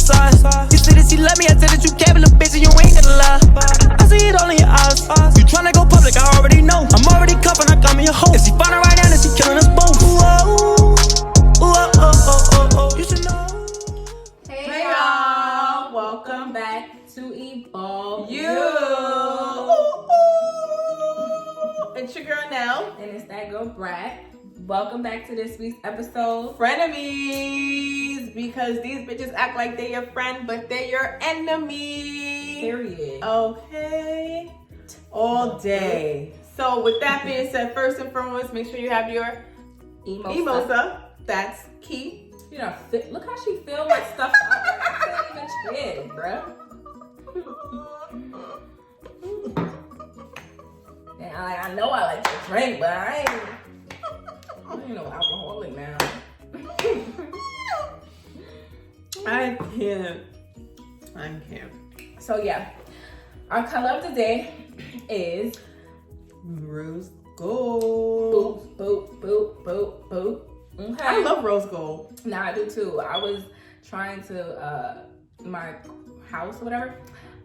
size. You said that she love me, I said that you can't be a bitch and you ain't gonna lie. I see it all in your eyes. You tryna go public, I already know. I'm already cuffing, I got me a hoe. If she find her right now, then she killing us both. You should know. Hey y'all, welcome back to Evolv-U. It's your girl Nell. And it's that girl Brat. Welcome back to this week's episode. Frenemies, because these bitches act like they're your friend, but they're your enemy. Period. Okay. All day. So with that being said, first and foremost, make sure you have your emosa. That's key. You know, look how she filled my stuff up. I can't even trend, bro. And I know I like to drink, but I ain't no alcoholic now. I can't. So yeah, our color of the day is rose gold. boop, boop, boop, boop, boop. Okay. I love rose gold. Nah, I do too. I was trying to, my house or whatever,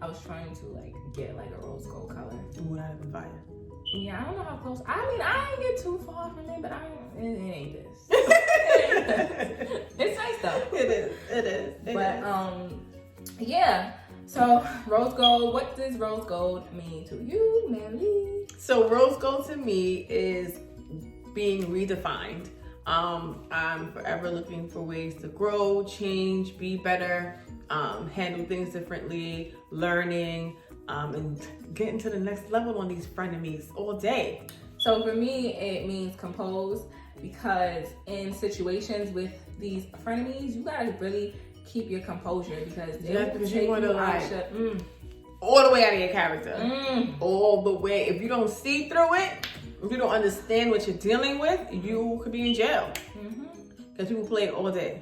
I was trying to like get like a rose gold color. Ooh, that'd be fire. Yeah, I don't know how close. I mean, I ain't get too far from it, but it ain't this. It's nice though. It is. Yeah. So rose gold. What does rose gold mean to you, Nelly? So rose gold to me is being redefined. I'm forever looking for ways to grow, change, be better, handle things differently, learning, and getting to the next level on these frenemies all day. So for me, it means composed, because in situations with these frenemies, you gotta really keep your composure, because they will take you want to you like out all the way out of your character, all the way. If you don't see through it, if you don't understand what you're dealing with, you could be in jail. Because people play it all day.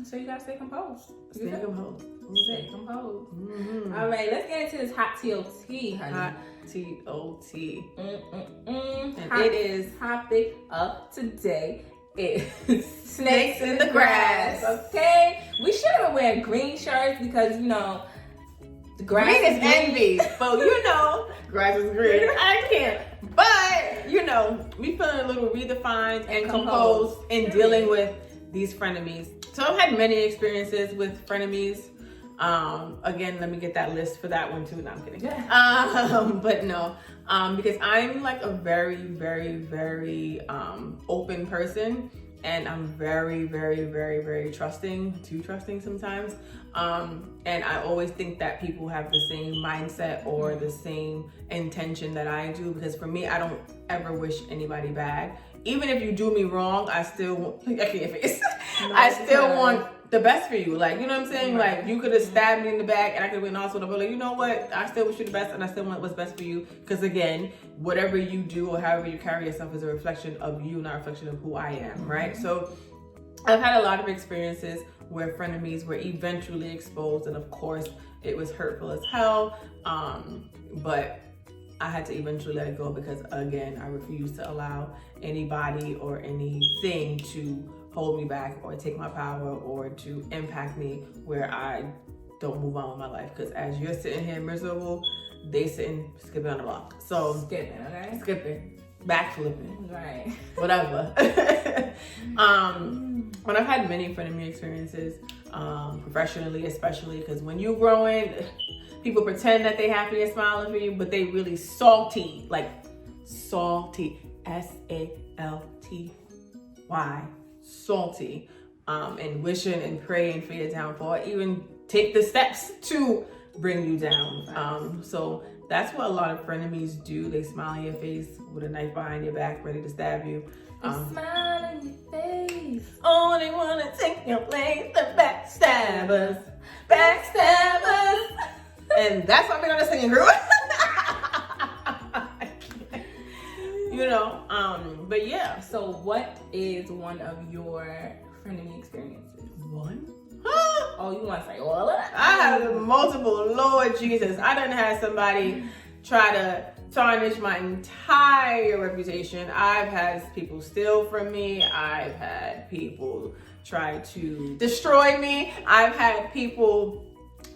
So you gotta stay composed. Stay composed. Stay composed. All right, let's get into this hot TOT, honey. Hot TOT. And Hot it is topic of today is snakes in the grass. Okay, we should have been wearing green shirts because you know the grass green is envy, but you know grass is green. I can't. But you know, we feeling a little redefined and composed in dealing with these frenemies. So I've had many experiences with frenemies. Again, let me get that list for that one too. No, I'm kidding. But no, because I'm like a very, very, very open person, and I'm very, very, very, very trusting. Too trusting sometimes. And I always think that people have the same mindset or the same intention that I do, because for me, I don't ever wish anybody bad. Even if you do me wrong, I still I still want the best for you. Like, you know what I'm saying? Right. Like, you could have stabbed me in the back and I could have been in the hospital, but like, you know what? I still wish you the best, and I still want what's best for you. Because again, whatever you do or however you carry yourself is a reflection of you, not a reflection of who I am, right? So I've had a lot of experiences where frenemies were eventually exposed, and of course it was hurtful as hell, but I had to eventually let it go, because again, I refuse to allow anybody or anything to hold me back or take my power or to impact me where I don't move on with my life. Because as you're sitting here miserable, they sitting skipping on the block. So skipping, backflipping, right, whatever. But I've had many frenemy experiences, professionally especially, because when you're growing, people pretend that they happy and smiling for you, but they really salty, like salty, SALTY, salty, and wishing and praying for your downfall, even take the steps to bring you down. So that's what a lot of frenemies do. They smile in your face with a knife behind your back, ready to stab you. Smile in your face. Oh, they wanna take your place, the backstabbers. And that's why we're on the singing group. You know, but yeah. So what is one of your frenemy experiences? One? Oh, you want to say all of that? I have multiple. Lord Jesus, I done had somebody try to tarnish my entire reputation. I've had people steal from me. I've had people try to destroy me. I've had people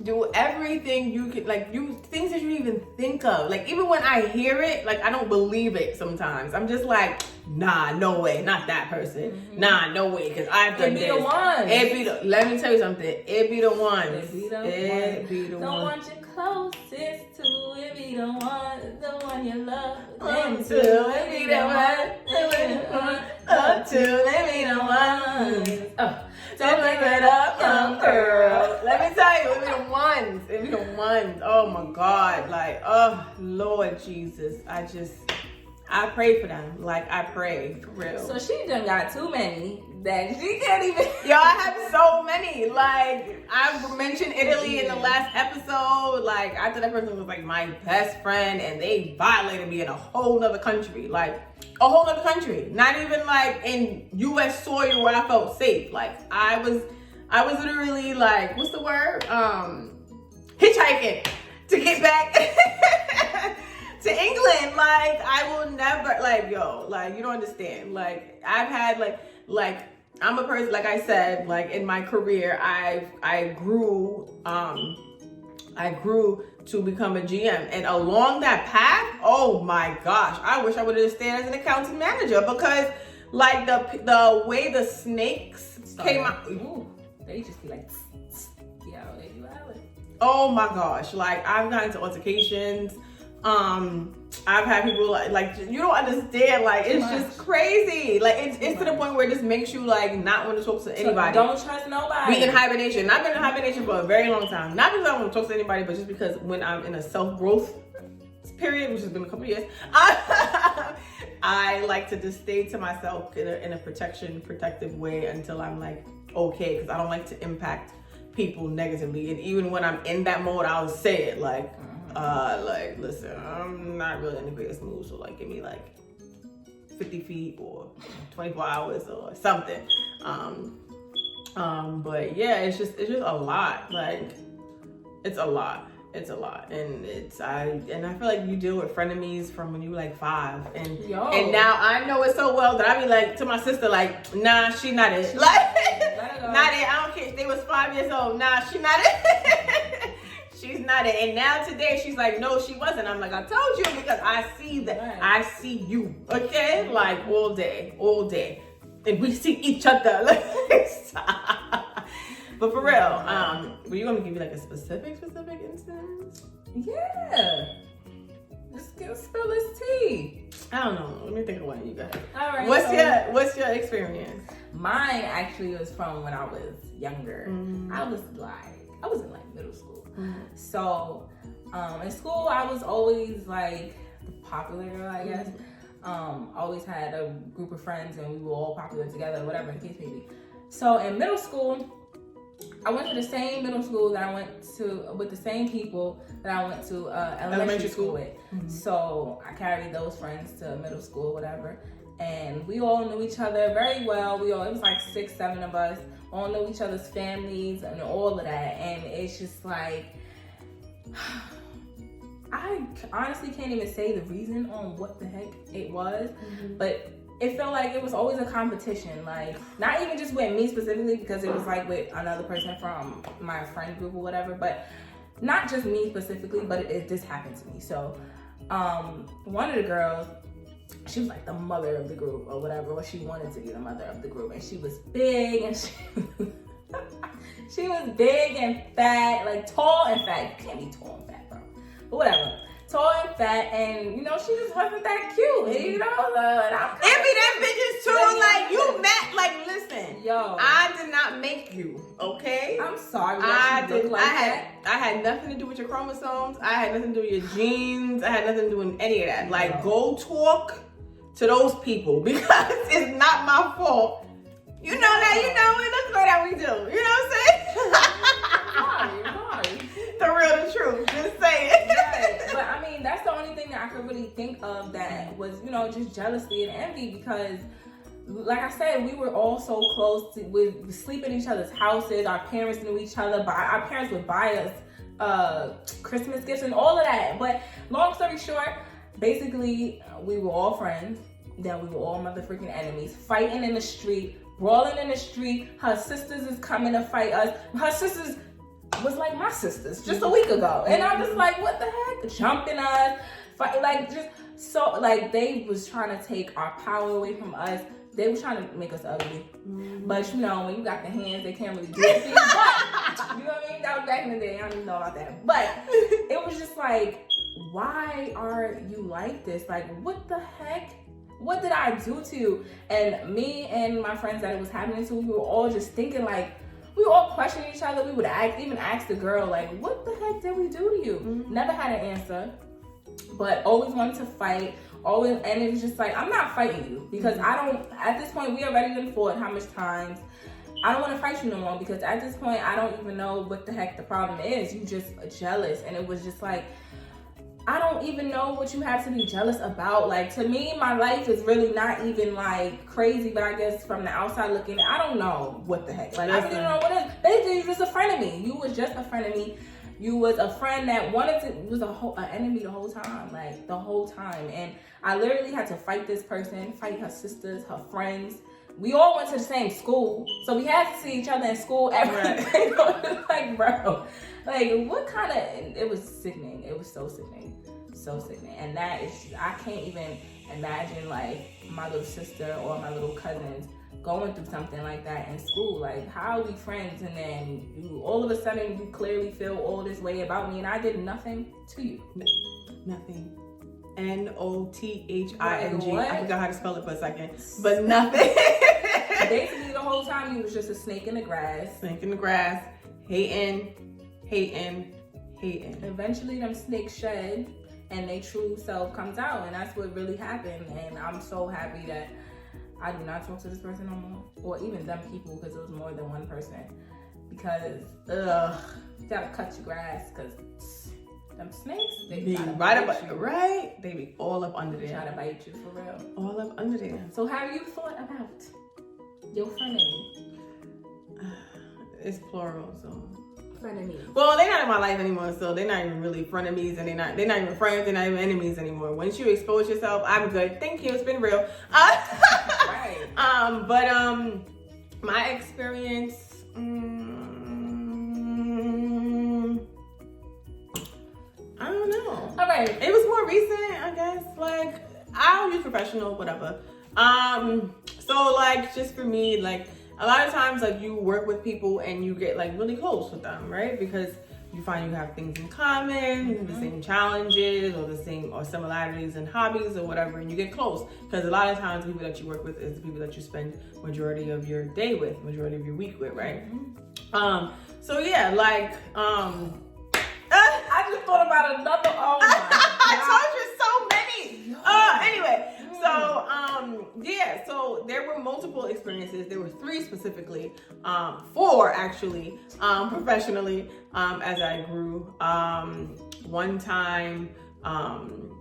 do everything you could, like, things that you even think of. Like, even when I hear it, like, I don't believe it sometimes. I'm just like, nah, no way, not that person. Mm-hmm. Nah, no way, because I've done this. Let me tell you something. It be the ones. It be the ones. Don't want you closest to it be the one you love. Them to it be the one. Up to it be the one. Don't make it up, young girl. Let me tell you, it be the ones. It be the ones. Oh my God. Like, oh Lord Jesus. I pray for them. Like, I pray for real. So she done got too many that she can't even. Yo, I have so many. Like, I mentioned Italy in the last episode. Like, I thought that person was like my best friend, and they violated me in a whole nother country. Like, a whole other country, not even like in U.S. soil where I felt safe. Like, I was literally like, what's the word? Hitchhiking to get back to England. Like, I will never, like, yo, like, you don't understand. Like, I've had like I'm a person, like I said, like in my career, I grew to become a GM, and along that path, oh my gosh, I wish I would have stayed as an accounting manager, because like the way the snakes came out, they just be like, yeah, they do have it. Oh my gosh, like I've gotten into altercations. I've had people like you don't understand, like it's just crazy. Like it's to the point where it just makes you like not want to talk to anybody. So don't trust nobody. Be in hibernation. I've been in hibernation for a very long time. Not because I don't want to talk to anybody, but just because when I'm in a self-growth period, which has been a couple of years, I like to just stay to myself in a protective way until I'm like okay, because I don't like to impact people negatively. And even when I'm in that mode, I'll say it like listen, I'm not really in the greatest mood, so like give me like 50 feet or 24 hours or something. But yeah, it's just a lot. Like it's a lot. And I feel like you deal with frenemies from when you were like 5, and now I know it so well that I be like to my sister like, nah, she not it. Like not it. I don't care if they was 5 years old. Nah, she not it. She's not it. And now today she's like, no, she wasn't. I'm like, I told you, because I see that. Right. I see you. Okay? Like all day. And we see each other. Like, but for real, were you gonna give me like a specific instance? Yeah. Just spill this tea. I don't know. Let me think of one. You got it. All right. What's your experience? Mine actually was from when I was younger. Mm-hmm. I was in like middle school. Mm-hmm. So in school I was always like the popular girl, I guess. Always had a group of friends and we were all popular together, whatever the case may be. So in middle school, I went to the same middle school that I went to with the same people that I went to elementary school with. Mm-hmm. So I carried those friends to middle school, whatever. And we all knew each other very well. It was like 6, 7 of us. All know each other's families and all of that. And it's just like, I honestly can't even say the reason on what the heck it was. Mm-hmm. But it felt like it was always a competition. Like, not even just with me specifically, because it was like with another person from my friend group or whatever. But not just me specifically, but this happened to me. So one of the girls, she was like the mother of the group or whatever, or she wanted to be the mother of the group, and she was big, and she was big and fat, like tall and fat. You can't be tall and fat, bro. But whatever, tall and fat, and you know she just wasn't that cute. And, you know, it be that bitches too. Like you met, like listen, yo, I did not make you, okay? I'm sorry. I had nothing to do with your chromosomes. I had nothing to do with your genes. I had nothing to do with any of that. Like, go talk to those people, because it's not my fault. You know that, we look like that we do. You know what I'm saying? Sorry. The real, the truth. Just say it. Right. But I mean, that's the only thing that I could really think of that was, just jealousy and envy, because like I said, we were all so close we sleep in each other's houses. Our parents knew each other. Our parents would buy us Christmas gifts and all of that. But long story short, basically we were all friends. Then we were all motherfucking enemies, fighting in the street, brawling in the street. Her sisters is coming to fight us. Her sisters was like my sisters just a week ago. And I'm just like, what the heck? Jumping us, fight, like just so like they was trying to take our power away from us. They was trying to make us ugly. But you know, when you got the hands, they can't really do it. But you know what I mean? That was back in the day. I don't even know about that. But it was just like, why are you like this? Like, what the heck? What did I do to you? And me and my friends that it was happening to, we were all just thinking like, we were all questioning each other. We would even ask the girl like, what the heck did we do to you? Never had an answer, but always wanted to fight. Always, and it was just like, I'm not fighting you because I don't, at this point, we already done fought how much times. I don't want to fight you no more because at this point, I don't even know what the heck the problem is. You just jealous. And it was just like, I don't even know what you have to be jealous about. Like, to me, my life is really not even like crazy, but I guess from the outside looking, I don't know what the heck. Like, I don't even know what it is. Basically, you're just a friend of me. You was just a friend of me. You was a friend that wanted to, was an enemy the whole time, like the whole time. And I literally had to fight this person, fight her sisters, her friends. We all went to the same school, so we had to see each other in school every day. Like, bro, like what kind of, it was sickening. It was so sickening, so sickening. And that is, I can't even imagine like my little sister or my little cousins going through something like that in school. Like, how are we friends and then you all of a sudden you clearly feel all this way about me and I did nothing to you? Nothing. N-O-T-H-I-N-G. I forgot how to spell it for a second, but nothing. Basically the whole time you was just a snake in the grass. Snake in the grass, hating. Eventually them snakes shed and their true self comes out, and that's what really happened. And I'm so happy that I do not talk to this person no more, or even them people, because it was more than one person. Because, you gotta cut your grass, because them snakes, they be try to right bite you. Right? They be all up under They there. try to bite you, for real. All up under there. So have you thought about your frenemy? It's plural, so. Frenemies. Well, they're not in my life anymore, so they're not even really frenemies, and they're not even friends, they're not even enemies anymore. Once you expose yourself, I'm good. Thank you. It's been real. Right. But my experience. I don't know. All right. It was more recent, I guess. Like, I don't use professional, whatever. So like, just for me, like, a lot of times, like, you work with people and you get like really close with them, right? Because you find you have things in common, the same challenges or similarities in hobbies or whatever, and you get close. Because a lot of times, people that you work with is the people that you spend majority of your day with, majority of your week with, right? So yeah, like, I just thought about another. Oh my I told you so many. Anyway, so yeah, so there were multiple experiences. There were 3 specifically, 4 actually, professionally, as I grew. One time,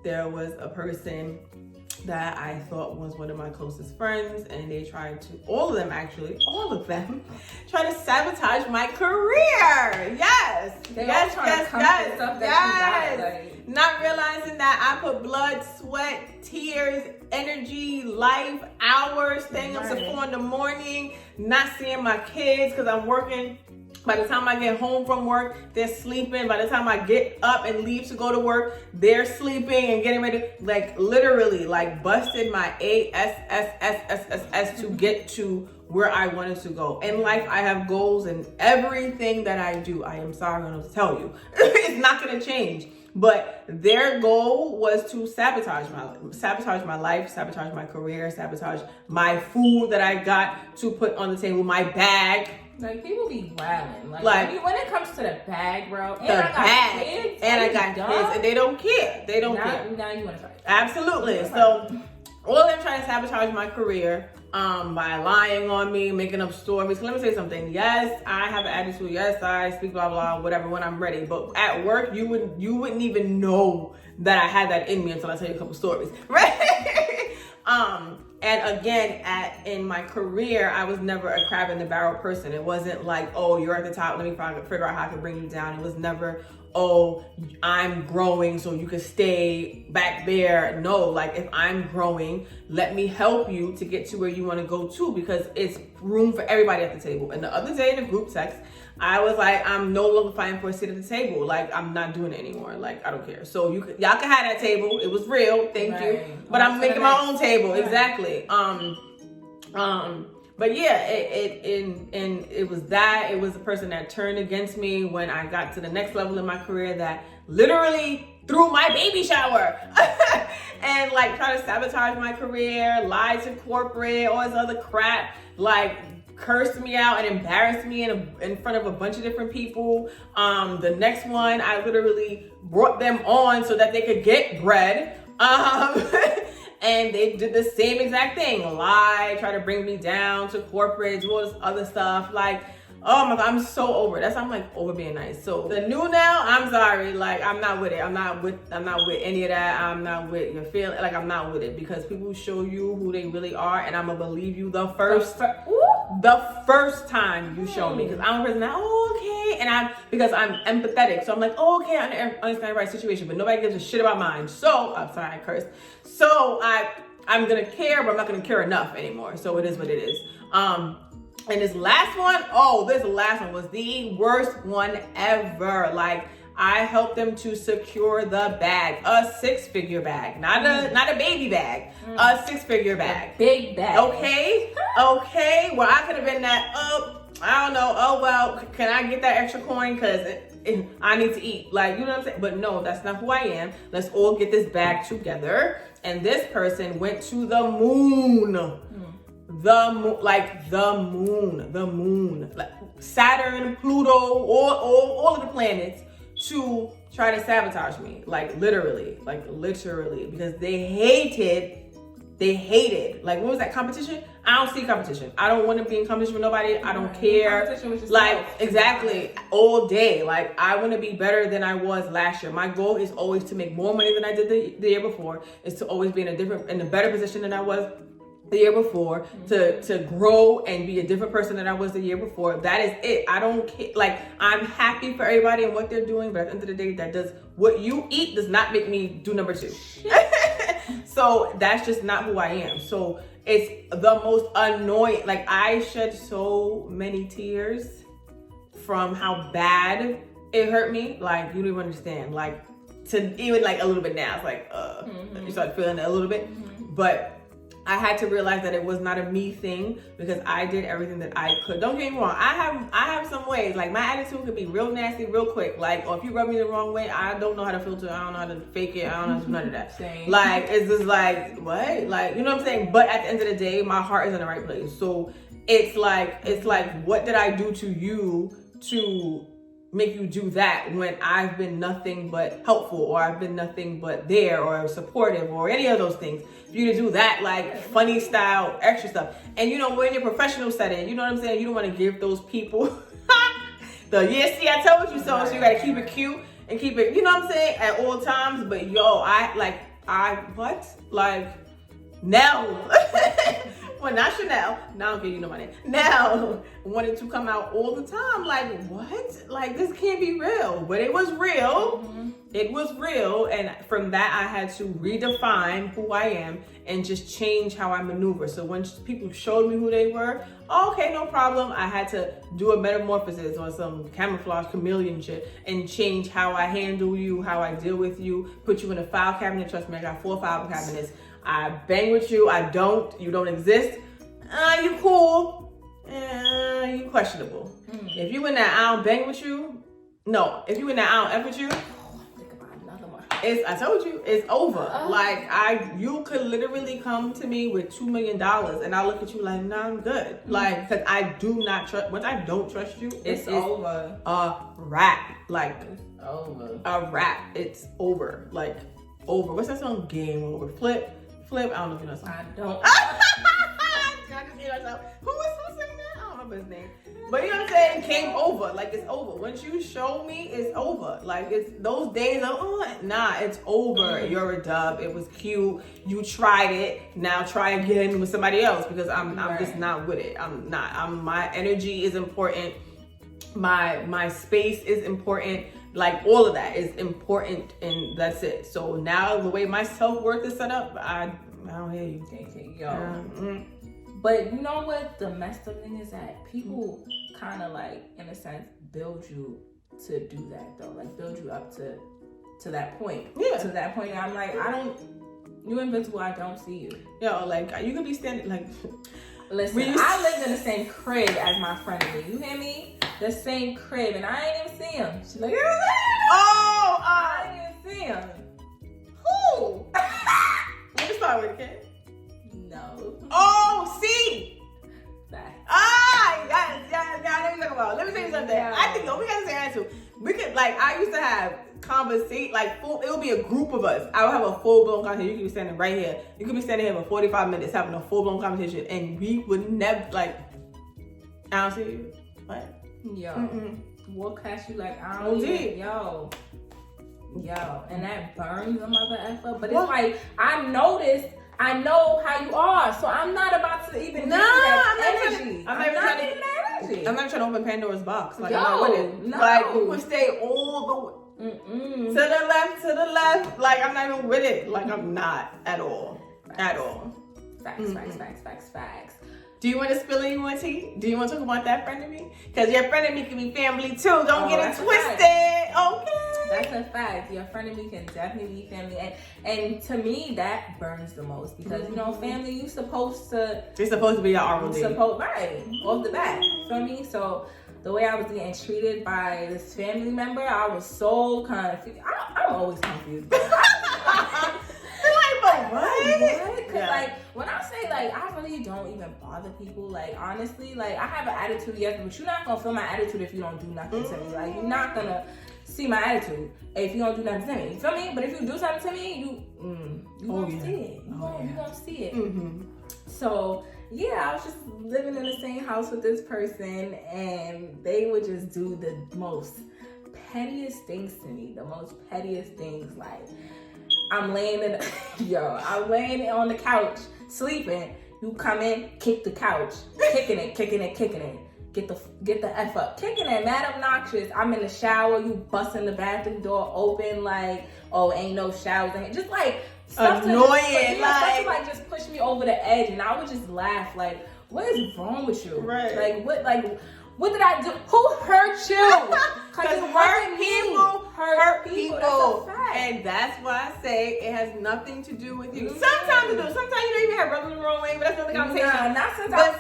there was a person that I thought was one of my closest friends, and they tried to, all of them try to sabotage my career. Yes. Not realizing that I put blood, sweat, tears, energy, life, hours, staying up till 4 in the morning, not seeing my kids because I'm working. By the time I get home from work, they're sleeping. By the time I get up and leave to go to work, they're sleeping and getting ready. Like, literally, like, busted my ass to get to where I wanted to go. In life, I have goals, and everything that I do, I am sorry, I'm going to tell you, it's not going to change. But their goal was to sabotage my life, sabotage my career, sabotage my food that I got to put on the table, my bag. Like, people be wilding. Like when it comes to the bag, bro, and I got kids, and they don't care. They don't care. Now you want to fight. Absolutely. So all of them trying to sabotage my career by lying on me, making up stories. Let me say something. Yes, I have an attitude. Yes, I speak blah blah whatever when I'm ready. But at work, you wouldn't even know that I had that in me until I tell you a couple stories, right? And again, in my career, I was never a crab in the barrel person. It wasn't like, oh, you're at the top, let me figure out how I can bring you down. It was never, oh, I'm growing so you can stay back there. No, like, if I'm growing, let me help you to get to where you want to go to, because it's room for everybody at the table. And the other day in the group text, I was like, I'm no longer fighting for a seat at the table. Like, I'm not doing it anymore. Like, I don't care. So y'all can have that table. It was real. Thank you. But I'm making my own table. Right. Exactly. But yeah, it was that. It was the person that turned against me when I got to the next level in my career that literally threw my baby shower and like try to sabotage my career, lied to corporate, all this other crap, like cursed me out and embarrassed me in front of a bunch of different people. The next one, I literally brought them on so that they could get bread. And they did the same exact thing. Lie, try to bring me down to corporate, do all this other stuff. Like, oh my God, I'm so over it. That's why I'm like over being nice. So the new now, I'm sorry. Like, I'm not with it. I'm not with any of that. I'm not with your feeling. Like, I'm not with it because people show you who they really are, and I'm gonna believe you the first time you show me. Because I'm a person that, and because I'm empathetic. So I'm like, oh, okay, I understand the right situation, but nobody gives a shit about mine. So I'm sorry, I cursed. So I'm gonna care, but I'm not gonna care enough anymore. So it is what it is. And this last one was the worst one ever. Like, I helped them to secure the bag, a 6-figure bag, not a baby bag, a 6-figure bag, a big bag. Okay. Well, I could have been that. I don't know. Oh well, can I get that extra coin? Cause I need to eat. Like, you know what I'm saying? But no, that's not who I am. Let's all get this bag together. And this person went to the moon. The moon, like Saturn, Pluto, all of the planets to try to sabotage me, like literally, because they hated, like, what was that competition? I don't see competition. I don't want to be in competition with nobody. I don't care. Like, exactly, all day. Like, I want to be better than I was last year. My goal is always to make more money than I did the year before. Is to always be in a better position than I was the year before, to grow and be a different person than I was the year before. That is it. I don't care. Like, I'm happy for everybody and what they're doing, but at the end of the day, what you eat does not make me do number 2. So that's just not who I am. So it's the most annoying. Like, I shed so many tears from how bad it hurt me. Like, you don't even understand. Like, to even like a little bit now, it's like, you start feeling it a little bit, but I had to realize that it was not a me thing because I did everything that I could. Don't get me wrong. I have some ways. Like, my attitude could be real nasty, real quick. Like, or if you rub me the wrong way, I don't know how to filter. I don't know how to fake it. I don't know how to do none of that. Same. Like, it's just like, what? Like, you know what I'm saying? But at the end of the day, my heart is in the right place. So it's like, what did I do to you to make you do that when I've been nothing but helpful, or I've been nothing but there, or supportive, or any of those things? For you to do that, like, funny style, extra stuff. And you know, when you're professional setting, you know what I'm saying? You don't want to give those people see, I told you so. So you got to keep it cute and keep it, you know what I'm saying, at all times. But yo, Nell. Well, not Chanel. Now, okay, you know my name. Now, wanted to come out all the time. Like, what? Like, this can't be real. But it was real. It was real. And from that, I had to redefine who I am and just change how I maneuver. So when people showed me who they were, okay, no problem. I had to do a metamorphosis or some camouflage chameleon shit and change how I handle you, how I deal with you, put you in a file cabinet. Trust me, I got 4 file cabinets. I bang with you. I don't. You don't exist. You cool. You questionable. If you in that I don't bang with you, no. If you in that I don't F with you, think about another one. I told you, it's over. Like, you could literally come to me with $2 million and I'll look at you like, nah, I'm good. Like, because I do not trust. Once I don't trust you, it's over. A wrap. Like, it's over. A wrap. It's over. Like, over. What's that song? Game over. Flip. I don't know if you know that song. I don't. I just hear myself. Who saying that? I don't remember his name. But you know what I'm saying? Came over. Like, it's over. Once you show me, it's over. Like, it's those days of, it's over. You're a dub. It was cute. You tried it. Now try again with somebody else, because I'm just not with it. I'm not. My energy is important. My space is important. Like, all of that is important, and that's it. So now the way my self-worth is set up, I don't hear you. But you know what? The messed up thing is that people kind of like, in a sense, build you to do that though. Like build you up to that point. Yeah. To that point, I'm like, you're invincible. I don't see you. Yo, like you could be standing like. Listen, I lived in the same crib as my friend. You hear me? The same crib, and I ain't even see him. She's like, I didn't even see him. Who? Let me start with it. No. Oh, see. That. Yes. Let me talk about. Let me tell you something. Yeah. I think we gotta say that too. We could I used to have conversation it would be a group of us. I would have a full blown conversation. You could be standing right here. You could be standing here for 45 minutes having a full blown conversation, and we would never I don't see you. What? Yo. Walk past you like I don't even. Yo, and that burns a mother effer. But it's like I know how you are, so I'm not about to even that energy. I'm not getting that energy. I'm not trying to open Pandora's box. Like, Yo, I'm not with it. no. Like, you would stay all the way to the left. Like, I'm not even with it. Like, I'm not at all. Facts. At all. Facts. Do you want to spill any more tea? Do you want to talk about that friend of me? Because your friend of me can be family too. Don't get it twisted. Okay. That's a fact. Your friend of me can definitely be family, and to me that burns the most because you know family. You're supposed to be your ROD. Right off the bat. Feel me? So the way I was getting treated by this family member, I was so confused. I'm always confused. What? Cause like when I say like I really don't even bother people. Like honestly, like I have an attitude, yes, but you're not gonna feel my attitude if you don't do nothing to me. Like you're not gonna see my attitude if you don't do nothing to me. You feel me? But if you do something to me, you won't see it. You won't see it. So yeah, I was just living in the same house with this person, and they would just do the most pettiest things to me. The most pettiest things, like. I'm laying on the couch, sleeping. You come in, kick the couch, kicking it. Get the F up. Kicking it, mad obnoxious. I'm in the shower, you busting the bathroom door open like, oh, ain't no showers in here. Just like stuff annoying. Stuff to just push me over the edge, and I would just laugh like, what is wrong with you? Right. What did I do? Who hurt you? Because hurt people. That's a fact. And that's why I say it has nothing to do with you. Sometimes it does. Sometimes you don't even have rubbing the wrong way, but that's another conversation. Nah, not since I was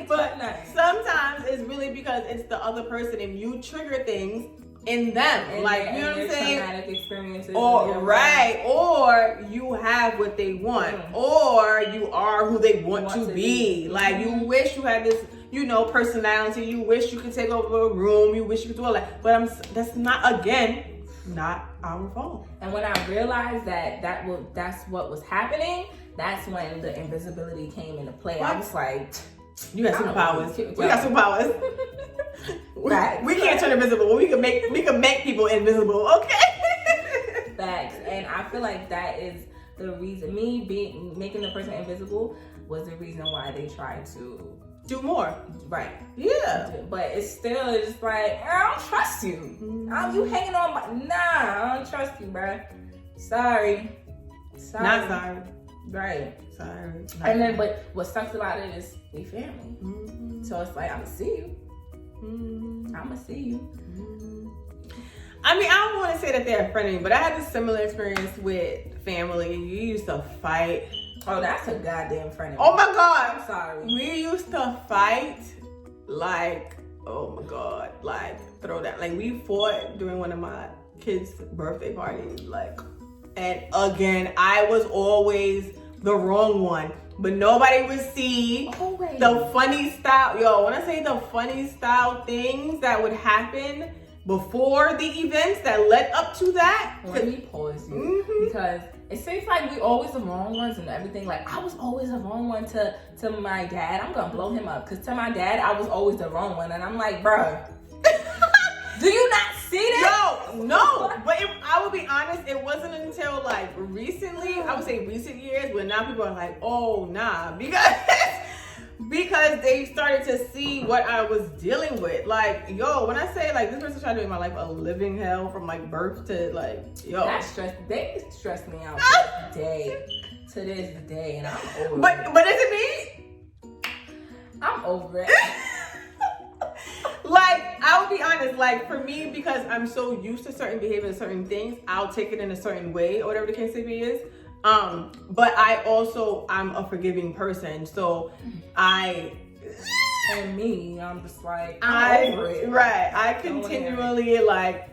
But sometimes it's really because it's the other person and you trigger things in them. And like, you know what I'm saying? Traumatic experiences. Or you have what they want. Or you are who they want to be. Like, you wish you had this, personality. You wish you could take over a room. You wish you could do all that. But that's not our fault. And when I realized that's what was happening, that's when the invisibility came into play. What? I was like, you got superpowers. We got superpowers. we can't turn invisible, but we can make people invisible, okay? Facts. And I feel like that is the reason making the person invisible was the reason why they tried to do more. Right. Yeah. But it's still just like, I don't trust you. You hanging on I don't trust you, bruh. Sorry. Not sorry. Right. Sorry. And then, but what sucks about it is we family. So it's like, I'ma see you. I'ma see you. I mean, I don't want to say that they're friendly, but I had a similar experience with family. You used to fight. Oh, that's a goddamn friend. Oh my God. I'm sorry. We used to fight like, oh my God, like throw that. Like we fought during one of my kids' birthday parties. Like, and again, I was always the wrong one. But nobody would see the funny style. Yo, when I say the funny style things that would happen before the events that led up to that. Let me pause you because it seems like we always the wrong ones and everything. Like I was always the wrong one to my dad. I'm gonna blow him up because to my dad I was always the wrong one, and I'm like, bruh, do you not see that? No. But I will be honest, it wasn't until like recently, I would say recent years, when now people are like, oh nah, because they started to see what I was dealing with. Like, yo, when I say like this person tried to make my life a living hell from like birth to like, yo. They stressed me out today. to this day, and I'm over it. But is it me? I'm over it. Like, I will be honest, like, for me, because I'm so used to certain behavior and certain things, I'll take it in a certain way, or whatever the case may be is. But I'm a forgiving person, so I'm just like, I'm over it. Right. I continually, like,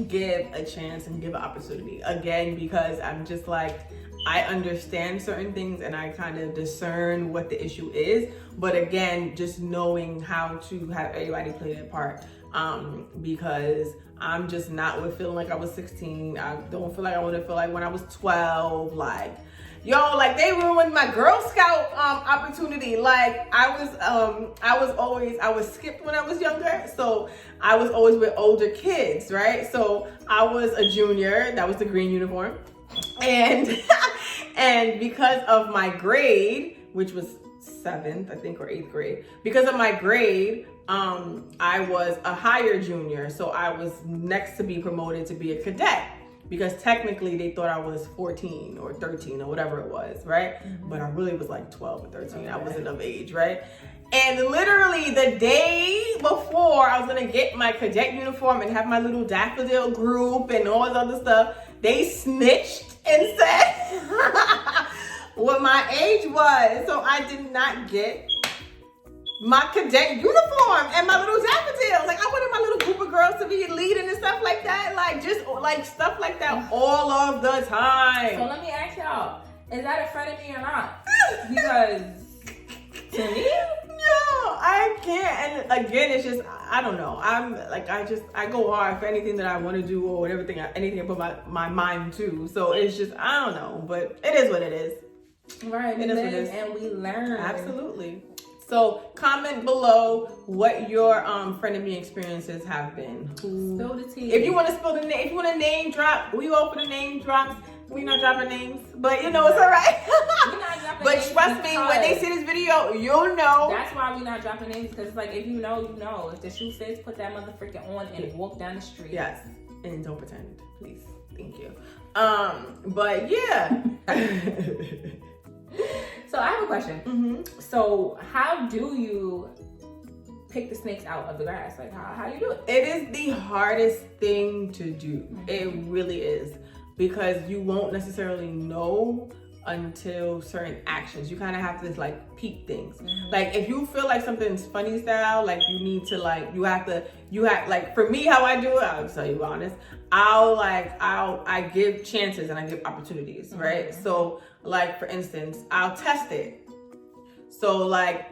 give a chance and give an opportunity. Again, because I'm just like, I understand certain things and I kind of discern what the issue is. But again, just knowing how to have everybody play their part. Because I'm just not with feeling like I was 16. I don't feel like I want to feel like when I was 12. Like, yo, like they ruined my Girl Scout opportunity. Like I was skipped when I was younger. So I was always with older kids, right? So I was a junior. That was the green uniform. And and because of my grade, which was 7th, I think, or 8th grade, because of my grade, I was a higher junior, so I was next to be promoted to be a cadet, because technically they thought I was 14 or 13 or whatever it was, right? Mm-hmm. But I really was like 12 or 13. Okay. I wasn't of age, right? And literally the day before I was gonna get my cadet uniform and have my little daffodil group and all this other stuff, they snitched and said what my age was. So I did not get my cadet uniform and my little daffodils. Like, I wanted my little group of girls to be leading and stuff like that. Like, just like stuff like that all of the time. So let me ask y'all, is that a frenemy or not? Because to me, no, I can't. And again, it's just, I don't know. I'm like, I go hard for anything that I want to do or whatever anything I put my mind to. So it's just, I don't know, but it is what it is. Right, it is what it is. And we learn. Absolutely. So comment below what your frenemy experiences have been. Spill the tea. If you want to spill the name, if you want to name drop, we all for the name drops. We not dropping names, but you know it's all right. We not dropping but names. But trust me, when they see this video, you'll know. That's why we not dropping names, because it's like, if you know, you know. If the shoe fits, put that motherfucker on and walk down the street. Yes, and don't pretend, please. Thank you. But yeah. So I have a question. Mm-hmm. So how do you pick the snakes out of the grass? Like, how do you do it? It is the hardest thing to do. Mm-hmm. It really is. Because you won't necessarily know until certain actions. You kind of have to like peep things. Mm-hmm. Like if you feel like something's funny style, like you need to like, you have like, for me, how I do it, I'll tell you honest, I give chances and I give opportunities, right? Mm-hmm. So like, for instance, I'll test it. So like,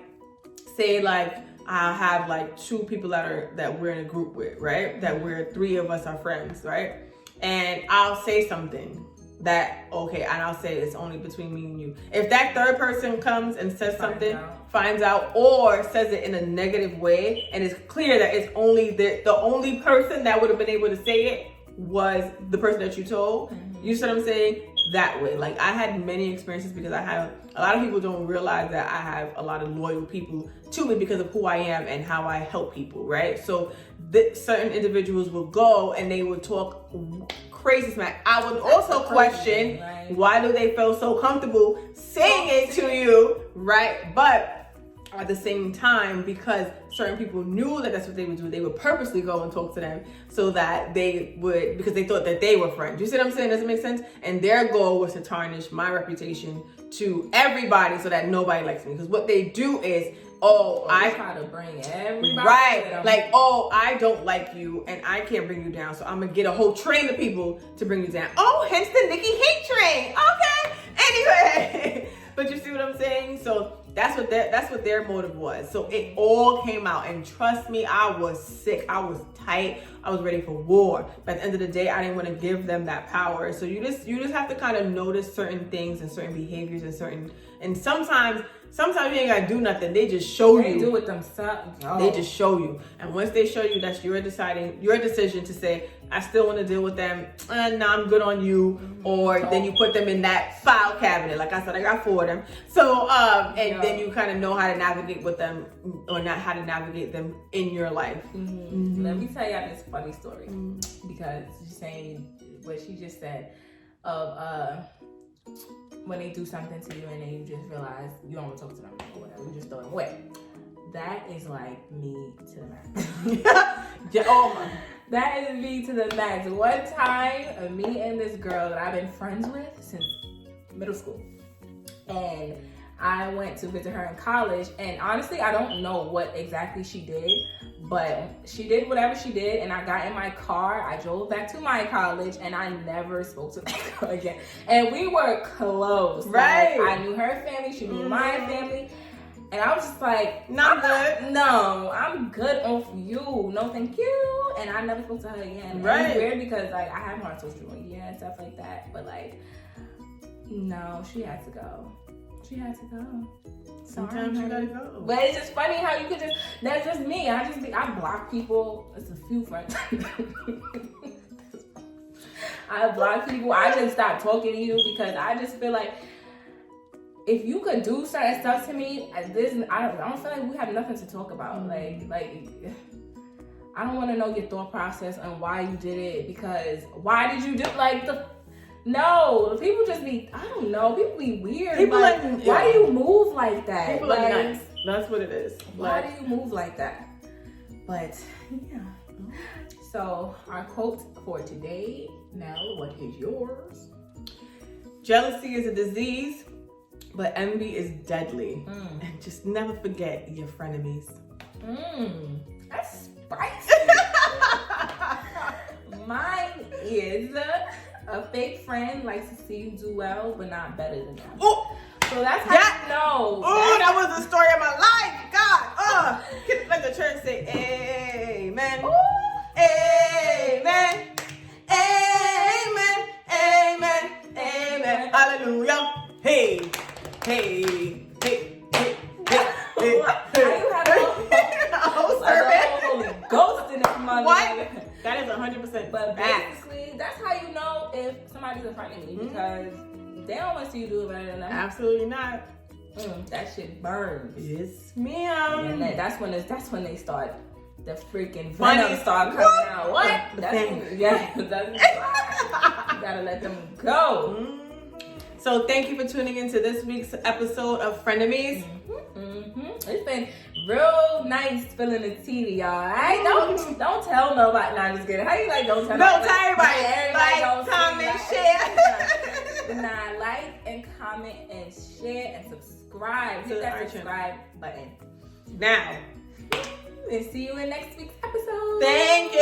say like, I'll have like 2 people that we're in a group with, right? That we're 3 of us are friends, right? And I'll say something that, okay, and I'll say it's only between me and you. If that third person comes and says something, finds out, or says it in a negative way, and it's clear that it's only the only person that would have been able to say it was the person that you told. Mm-hmm. You see what I'm saying? That way. Like, I had many experiences because I have, a lot of people don't realize that I have a lot of loyal people to me because of who I am and how I help people, right? So certain individuals will go and they would talk crazy smack. I would also question, why do they feel so comfortable saying it to you, right? But at the same time, because certain people knew that that's what they would do, they would purposely go and talk to them so that they would, because they thought that they were friends. You see what I'm saying? Does it make sense? And their goal was to tarnish my reputation to everybody so that nobody likes me. Because what they do is, I try to bring everybody. Right. Like, I don't like you and I can't bring you down. So I'm going to get a whole train of people to bring you down. Oh, hence the Nikki hate train. Okay. Anyway. But you see what I'm saying? So that's what their motive was. So it all came out, and trust me, I was sick. I was tight. I was ready for war. But at the end of the day, I didn't want to give them that power. So you just have to kind of notice certain things and certain behaviors and sometimes you ain't gotta do nothing. They just show you. They do it themselves. They just show you. And once they show you, that's your decision to say, I still want to deal with them. No, I'm good on you. Mm-hmm. Or then you put them in that file cabinet. Like I said, I got 4 of them. So, then you kind of know how to navigate with them, or not how to navigate them in your life. Mm-hmm. Mm-hmm. Let me tell y'all this funny story. Mm-hmm. Because she's saying what she just said of, when they do something to you and then you just realize you don't want to talk to them or whatever, you just throw them away. That is like me to the max. That is me to the max. One time, me and this girl that I've been friends with since middle school, and I went to visit her in college, and honestly, I don't know what exactly she did, but she did whatever she did, and I got in my car, I drove back to my college, and I never spoke to that girl again. And we were close. Right. Like, I knew her family, she knew my family, and I was just like, I'm good off you. No, thank you. And I never spoke to her again. Right. And it's weird because like I have her on social media and stuff like that, but like, no, she had to go. She had to go. Sometimes you gotta go. But it's just funny how you could just, that's just me. I block people. It's a few friends. I block people. I just stop talking to you because I just feel like if you could do certain stuff to me, I don't feel like we have nothing to talk about. Like I don't want to know your thought process and why you did it, because why did you do No, people just be, I don't know, people be weird. People why do you move like that? People are nuts. That's what it is. Why do you move like that? But, yeah. So, our quote for today, now, what is yours? Jealousy is a disease, but envy is deadly. And just never forget your frenemies. That's spicy. Mine is... a fake friend likes to see you do well, but not better than them. Ooh. So that's how you know. Oh, that was the story of my life. God. Let the church say, amen. Ooh. Amen. Amen. Amen. Amen. Hallelujah. Hey. Hey. Hey. Hey. Hey. Ghost in this mother. What? That is 100%. But basically, that's how you know if somebody's a friend of me, because they don't want to see you do it better than them. Absolutely not. That shit burns. Yes, ma'am. And that's when they start, the freaking venom start coming out. What? You gotta let them go. So thank you for tuning into this week's episode of Frenemies. It's been real nice spilling the tea to y'all. Alright, don't tell nobody. Nah, just kidding. How you like don't tell nobody? Don't tell everybody. Like, comment, share. Nah, like and comment and share and subscribe. Hit that subscribe button now. And see you in next week's episode. Thank you.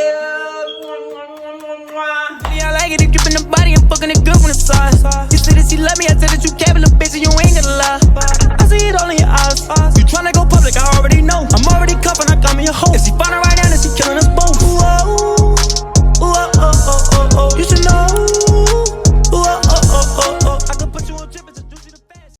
Yeah, I like it if you in the body and fucking it good when it's sauce. You said that she love me, I said that you care, but little bitch, and you ain't gonna lie. I see it all in your eyes. You tryna go public, I already know. I'm already cuffing, I come in your hoe. If she find her